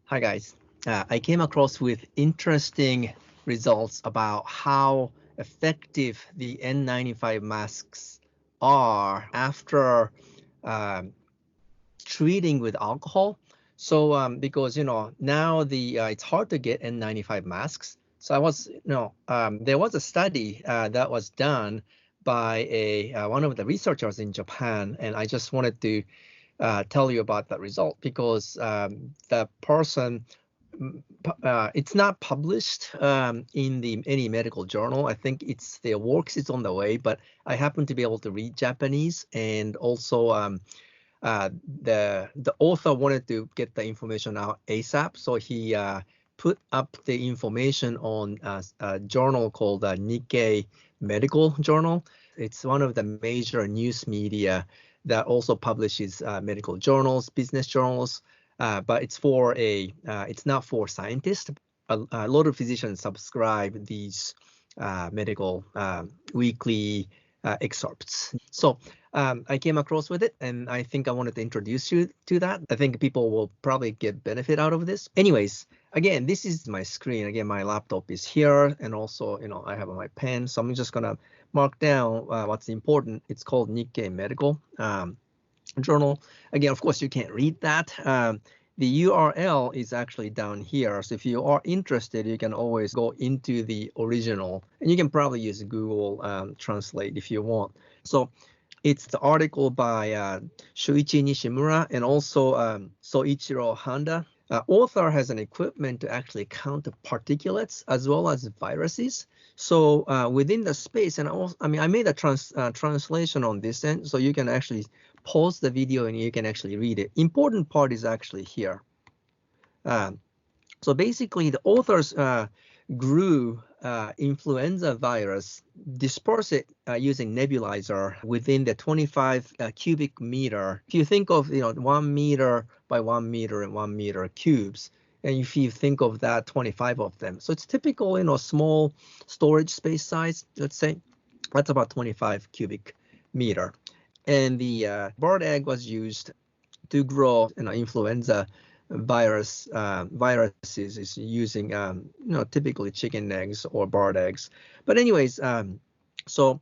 Hi guys. I came across with interesting results about how effective the N95 masks are after um, treating with alcohol. So because now it's hard to get N95 masks. So there was a study that was done by one of the researchers in Japan, and I just wanted to tell you about that result because the person it's not published in any medical journal. I think their works is on the way, but I happen to be able to read Japanese, and also the author wanted to get the information out ASAP, so he put up the information on a journal called Nikkei Medical Journal. It's one of the major news media that also publishes medical journals, business journals, but it's not for scientists. A lot of physicians subscribe these medical weekly excerpts. So I came across with it, and I think I wanted to introduce you to that. I think people will probably get benefit out of this. Anyways, again, this is my screen. Again, my laptop is here, and also, I have my pen. So I'm just gonna mark down what's important. It's called Nikkei Medical Journal. Again, of course, you can't read that. The URL is actually down here. So if you are interested, you can always go into the original, and you can probably use Google Translate if you want. So it's the article by Shuichi Nishimura and also Soichiro Handa. Author has an equipment to actually count the particulates as well as viruses. So within the space, and I made a translation on this end, so you can actually pause the video and you can actually read it. Important part is actually here. So basically, the authors grew influenza virus, disperse it using nebulizer within the 25 cubic meter. If you think of 1 meter by 1 meter and 1 meter cubes, and if you think of that, 25 of them, so it's typical small storage space size. Let's say that's about 25 cubic meter, and the bird egg was used to grow influenza viruses is using typically chicken eggs or bird eggs. But anyways, so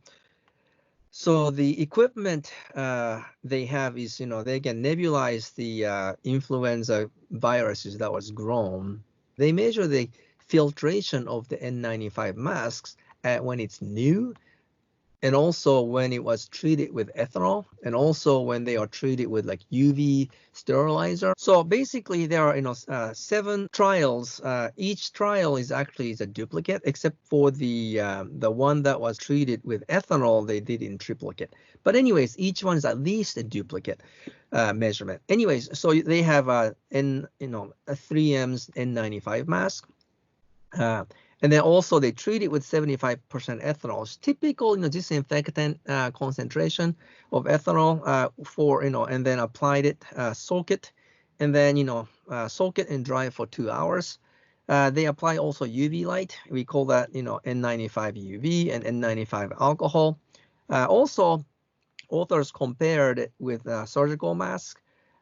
the equipment they have is they can nebulize the influenza viruses that was grown. They measure the filtration of the N95 masks when it's new, and also when it was treated with ethanol, and also when they are treated with like UV sterilizer. So basically there are 7 trials. Each trial is actually a duplicate, except for the one that was treated with ethanol, they did in triplicate. But anyways, each one is at least a duplicate measurement. Anyways, so they have a 3M's N95 mask. And then also they treat it with 75% ethanol. It's typical, disinfectant concentration of ethanol for, and then applied it, soak it, and then, soak it and dry it for 2 hours. They apply also UV light. We call that, N95 UV and N95 alcohol. Also, authors compared it with surgical mask,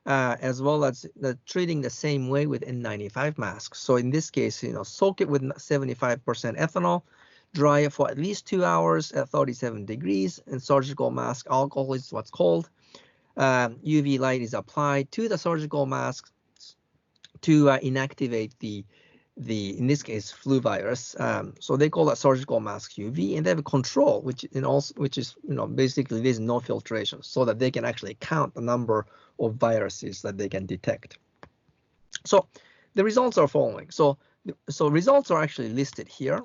as well as treating the same way with N95 masks. So in this case, soak it with 75% ethanol, dry it for at least 2 hours at 37 degrees, and surgical mask alcohol is what's called. UV light is applied to the surgical mask to inactivate the in this case flu virus. So they call that surgical mask UV, and they have a control, which is basically there's no filtration, so that they can actually count the number of viruses that they can detect. So the results are following. So results are actually listed here,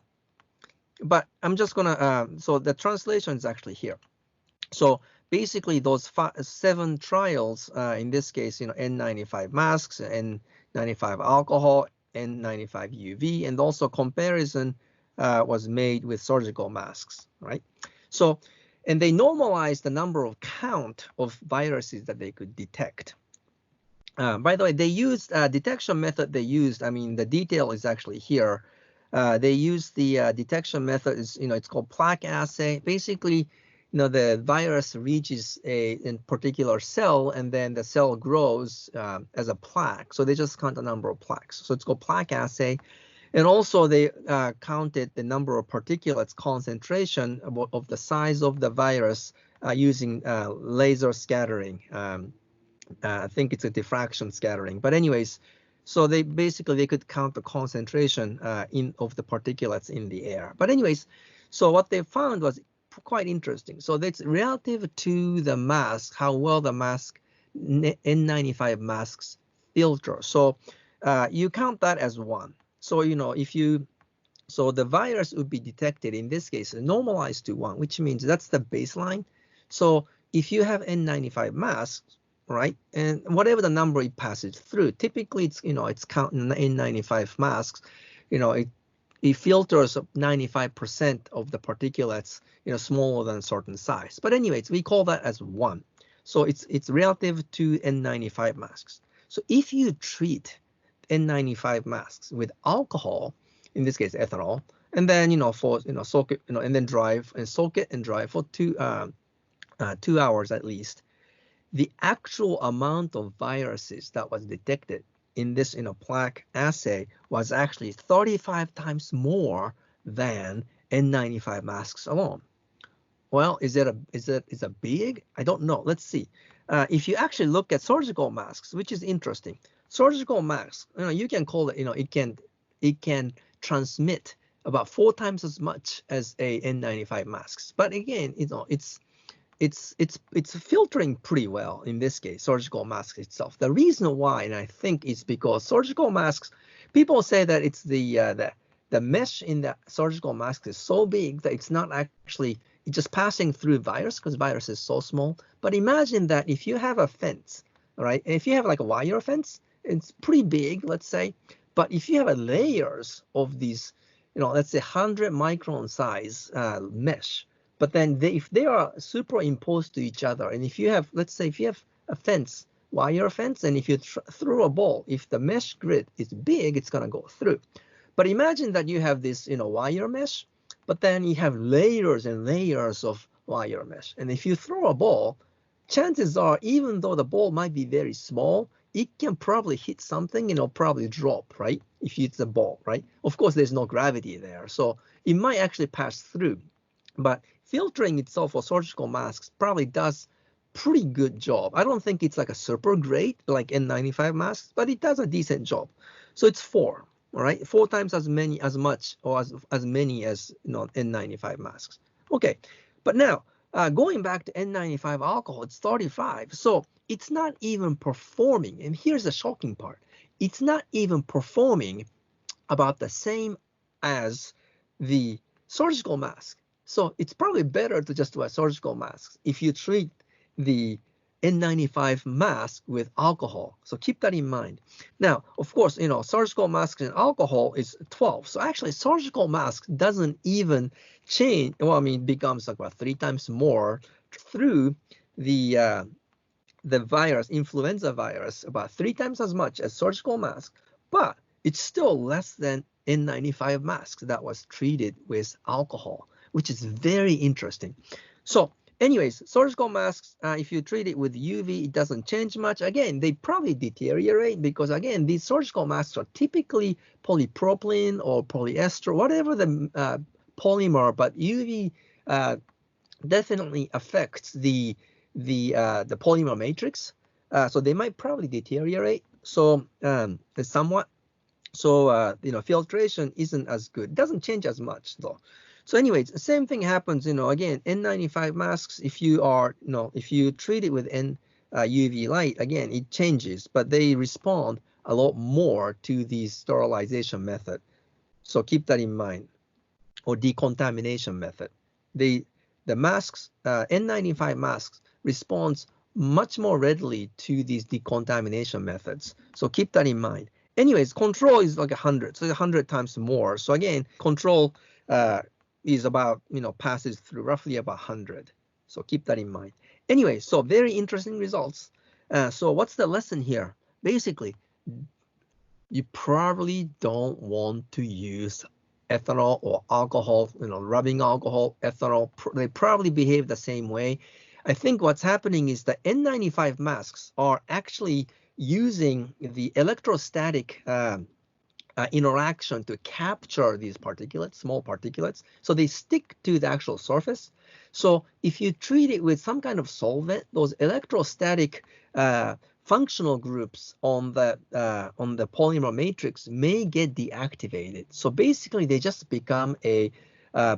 but I'm just gonna so the translation is actually here. So basically those 7 trials, in this case, N95 masks, N95 alcohol, N95 UV, and also comparison was made with surgical masks, right? So, and they normalized the number of count of viruses that they could detect. By the way, they used detection method they used. I mean, the detail is actually here. They used the detection method is, it's called plaque assay. Basically, the virus reaches a particular cell, and then the cell grows as a plaque. So they just count the number of plaques. So it's called plaque assay. And also they counted the number of particulates concentration of the size of the virus using laser scattering. I think it's a diffraction scattering. But anyways, so they could count the concentration of the particulates in the air. But anyways, so what they found was quite interesting. So that's relative to the mask, how well the mask N95 masks filter. So you count that as 1. So so the virus would be detected in this case normalized to 1, which means that's the baseline. So if you have N95 masks, right, and whatever the number it passes through, typically it's counting N95 masks, it filters 95% of the particulates, smaller than a certain size. But anyways, we call that as 1. So it's relative to N95 masks. So if you treat N95 masks with alcohol, in this case ethanol, and then soak it, and then soak it and dry for 2 hours at least, the actual amount of viruses that was detected in this plaque assay was actually 35 times more than N95 masks alone. Well, is it big? I don't know. Let's see. If you actually look at surgical masks, which is interesting, surgical masks, you can call it, it can transmit about 4 times as much as a N95 masks. But again, it's filtering pretty well in this case, surgical mask itself. The reason why, and I think it's because surgical masks, people say that it's the mesh in the surgical mask is so big that it's not actually just passing through virus, because virus is so small. But imagine that if you have a fence, right? If you have like a wire fence, it's pretty big, let's say. But if you have layers of these, let's say 100 micron size mesh, but then if they are superimposed to each other, and if you have, let's say, if you have a fence, wire fence, and if you throw a ball, if the mesh grid is big, it's going to go through. But imagine that you have this, wire mesh, but then you have layers and layers of wire mesh. And if you throw a ball, chances are, even though the ball might be very small, it can probably hit something and it'll probably drop, right? If it's a ball, right? Of course, there's no gravity there, so it might actually pass through. But filtering itself for surgical masks probably does pretty good job. I don't think it's like a super great like N95 masks, but it does a decent job. So it's 4, all right? 4 times as much or as many as N95 masks. Okay, but now going back to N95 alcohol, it's 35. So it's not even performing. And here's the shocking part. It's not even performing about the same as the surgical mask. So it's probably better to just wear surgical masks if you treat the N95 mask with alcohol. So keep that in mind. Now, of course, surgical masks and alcohol is 12. So actually, surgical mask doesn't even change. Well, I mean, it becomes like about 3 times more through the virus, influenza virus, about 3 times as much as surgical mask, but it's still less than N95 masks that was treated with alcohol, which is very interesting. So anyways, surgical masks, if you treat it with UV, it doesn't change much. Again, they probably deteriorate because, again, these surgical masks are typically polypropylene or polyester, whatever the polymer, but UV definitely affects the polymer matrix. So they might probably deteriorate. So somewhat. So filtration isn't as good. It doesn't change as much though. So anyways, the same thing happens, again, N95 masks, if you are, if you treat it with UV light, again, it changes, but they respond a lot more to the sterilization method. So keep that in mind, or decontamination method. The masks, N95 masks, responds much more readily to these decontamination methods. So keep that in mind. Anyways, control is like 100, so 100 times more. So again, control is about, passes through roughly about 100. So keep that in mind. Anyway, so very interesting results. So what's the lesson here? Basically, you probably don't want to use ethanol or alcohol, rubbing alcohol, ethanol, they probably behave the same way. I think what's happening is the N95 masks are actually using the electrostatic interaction to capture these particulates, small particulates. So they stick to the actual surface. So if you treat it with some kind of solvent, those electrostatic functional groups on the polymer matrix may get deactivated. So basically, they just become a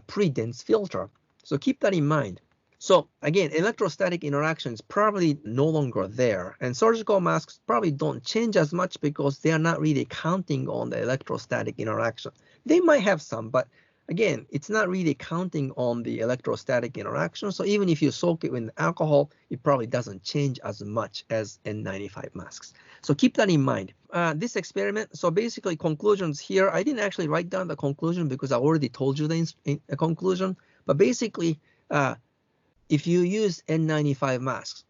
pretty dense filter. So keep that in mind. So again, electrostatic interaction is probably no longer there, and surgical masks probably don't change as much because they are not really counting on the electrostatic interaction. They might have some, but again, it's not really counting on the electrostatic interaction. So even if you soak it with alcohol, it probably doesn't change as much as N95 masks. So keep that in mind. This experiment, so basically conclusions here, I didn't actually write down the conclusion because I already told you the conclusion, but basically, if you use N95 masks,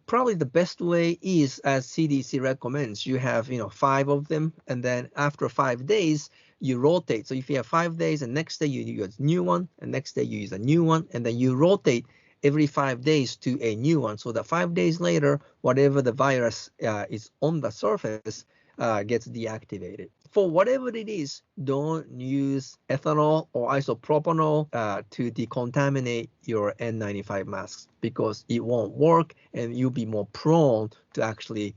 probably the best way is, as CDC recommends, you have, 5 of them, and then after 5 days, you rotate. So if you have 5 days, and next day you use a new one, and next day you use a new one, and then you rotate every 5 days to a new one. So that 5 days later, whatever the virus is on the surface gets deactivated. For whatever it is, don't use ethanol or isopropanol to decontaminate your N95 masks because it won't work and you'll be more prone to actually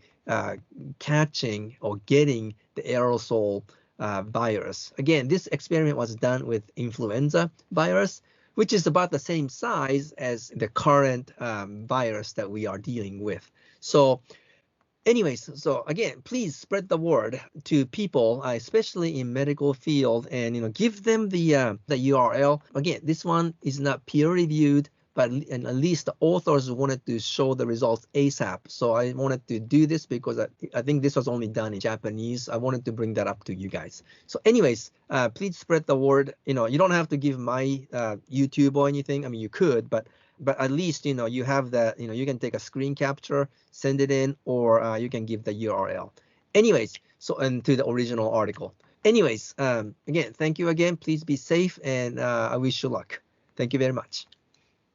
catching or getting the aerosol virus. Again, this experiment was done with influenza virus, which is about the same size as the current virus that we are dealing with. So anyways, so again, please spread the word to people, especially in medical field, and give them the URL. Again, this one is not peer reviewed, but at least the authors wanted to show the results ASAP. So I wanted to do this because I think this was only done in Japanese. I wanted to bring that up to you guys. So anyways, please spread the word. You don't have to give my YouTube or anything. I mean, you could, but at least you have that. You can take a screen capture, send it in, or you can give the URL. Anyways, and to the original article. Anyways, again, thank you again. Please be safe, and I wish you luck. Thank you very much.